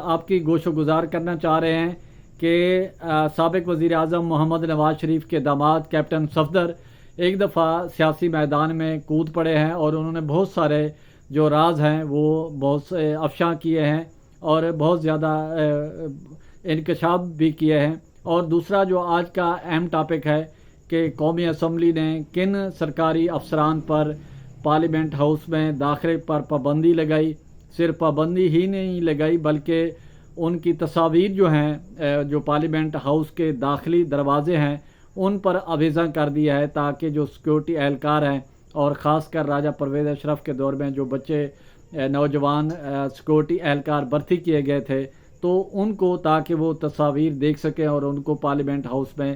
آپ کی گوشو گزار کرنا چاہ رہے ہیں کہ سابق وزیر اعظم محمد نواز شریف کے داماد کیپٹن صفدر ایک دفعہ سیاسی میدان میں کود پڑے ہیں اور انہوں نے بہت سارے جو راز ہیں وہ بہت سے افشاں کیے ہیں اور بہت زیادہ انکشاف بھی کیے ہیں۔ اور دوسرا جو آج کا اہم ٹاپک ہے کہ قومی اسمبلی نے کن سرکاری افسران پر پارلیمنٹ ہاؤس میں داخلے پر پابندی لگائی، صرف پابندی ہی نہیں لگائی بلکہ ان کی تصاویر جو ہیں جو پارلیمنٹ ہاؤس کے داخلی دروازے ہیں ان پر آویزاں کر دیا ہے تاکہ جو سیکورٹی اہلکار ہیں اور خاص کر راجہ پرویز اشرف کے دور میں جو بچے نوجوان سیکورٹی اہلکار بھرتی کیے گئے تھے تو ان کو تاکہ وہ تصاویر دیکھ سکیں اور ان کو پارلیمنٹ ہاؤس میں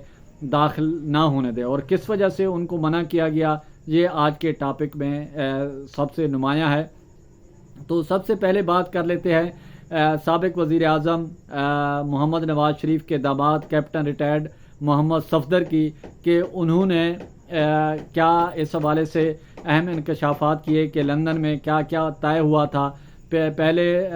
داخل نہ ہونے دیں، اور کس وجہ سے ان کو منع کیا گیا یہ آج کے ٹاپک میں سب سے نمایاں ہے۔ تو سب سے پہلے بات کر لیتے ہیں سابق وزیر اعظم محمد نواز شریف کے داماد کیپٹن ریٹائرڈ محمد صفدر کی کہ انہوں نے کیا اس حوالے سے اہم انکشافات کیے کہ لندن میں کیا کیا طے ہوا تھا۔ پہلے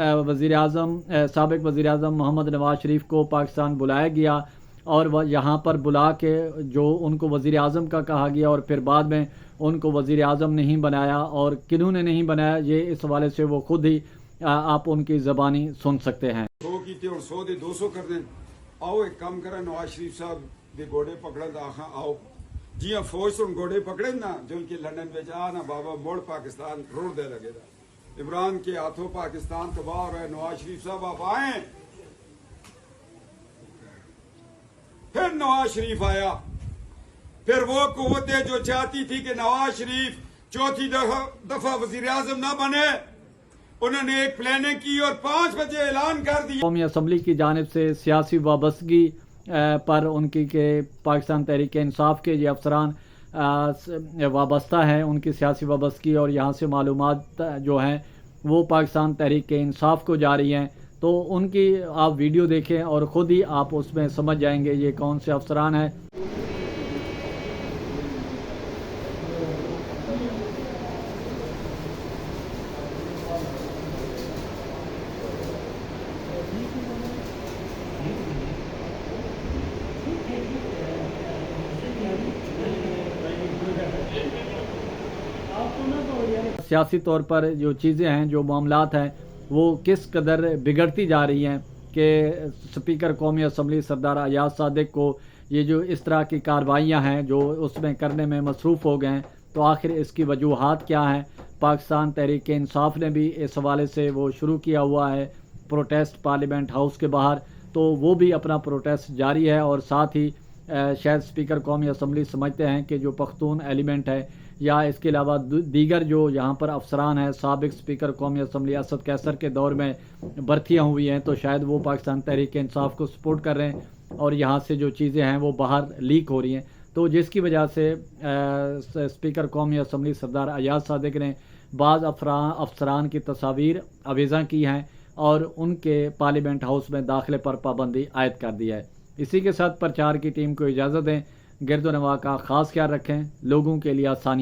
سابق وزیر اعظم محمد نواز شریف کو پاکستان بلایا گیا اور یہاں پر بلا کے جو ان کو وزیر اعظم کا کہا گیا اور پھر بعد میں ان کو وزیر اعظم نہیں بنایا، اور کنہوں نے نہیں بنایا یہ اس حوالے سے وہ خود ہی آپ ان کی زبانی سن سکتے ہیں۔ 100 کیتے اور 100 دے 200 کر دیں۔ آؤ ایک کام کریں، نواز شریف صاحب دے گوڑے پکڑا دا آؤ جی فوج سے گوڑے پکڑے نا جو ان کے لندن میں جا نا بابا موڑ پاکستان روڑ دے لگے دا، عمران کے ہاتھوں پاکستان تباہ ہو رہا ہے۔ نواز شریف صاحب آپ آئیں، پھر نواز شریف آیا، پھر وہ قوتیں جو چاہتی تھی کہ نواز شریف چوتھی دفعہ وزیر اعظم نہ بنے، انہوں نے ایک پلاننگ کی اور 5 بجے اعلان کر دیا قومی اسمبلی کی جانب سے سیاسی وابستگی پر ان کی کہ پاکستان تحریک انصاف کے یہ افسران وابستہ ہیں، ان کی سیاسی وابستگی اور یہاں سے معلومات جو ہیں وہ پاکستان تحریک انصاف کو جاری ہیں، تو ان کی آپ ویڈیو دیکھیں اور خود ہی آپ اس میں سمجھ جائیں گے یہ کون سے افسران ہیں۔ سیاسی طور پر جو چیزیں ہیں، جو معاملات ہیں وہ کس قدر بگڑتی جا رہی ہیں کہ سپیکر قومی اسمبلی سردار ایاز صادق کو یہ جو اس طرح کی کارروائیاں ہیں جو اس میں کرنے میں مصروف ہو گئے ہیں، تو آخر اس کی وجوہات کیا ہیں؟ پاکستان تحریک انصاف نے بھی اس حوالے سے وہ شروع کیا ہوا ہے پروٹیسٹ پارلیمنٹ ہاؤس کے باہر، تو وہ بھی اپنا پروٹیسٹ جاری ہے، اور ساتھ ہی شاید سپیکر قومی اسمبلی سمجھتے ہیں کہ جو پختون ایلیمنٹ ہے یا اس کے علاوہ دیگر جو یہاں پر افسران ہیں سابق سپیکر قومی اسمبلی اسد قیصر کے دور میں بھرتیاں ہوئی ہیں، تو شاید وہ پاکستان تحریک انصاف کو سپورٹ کر رہے ہیں اور یہاں سے جو چیزیں ہیں وہ باہر لیک ہو رہی ہیں، تو جس کی وجہ سے سپیکر قومی اسمبلی سردار ایاز صادق نے بعض افسران کی تصاویر آویزاں کی ہیں اور ان کے پارلیمنٹ ہاؤس میں داخلے پر پابندی عائد کر دی ہے۔ اسی کے ساتھ پرچار کی ٹیم کو اجازت دیں، گرد و نواح کا خاص خیال رکھیں، لوگوں کے لیے آسانی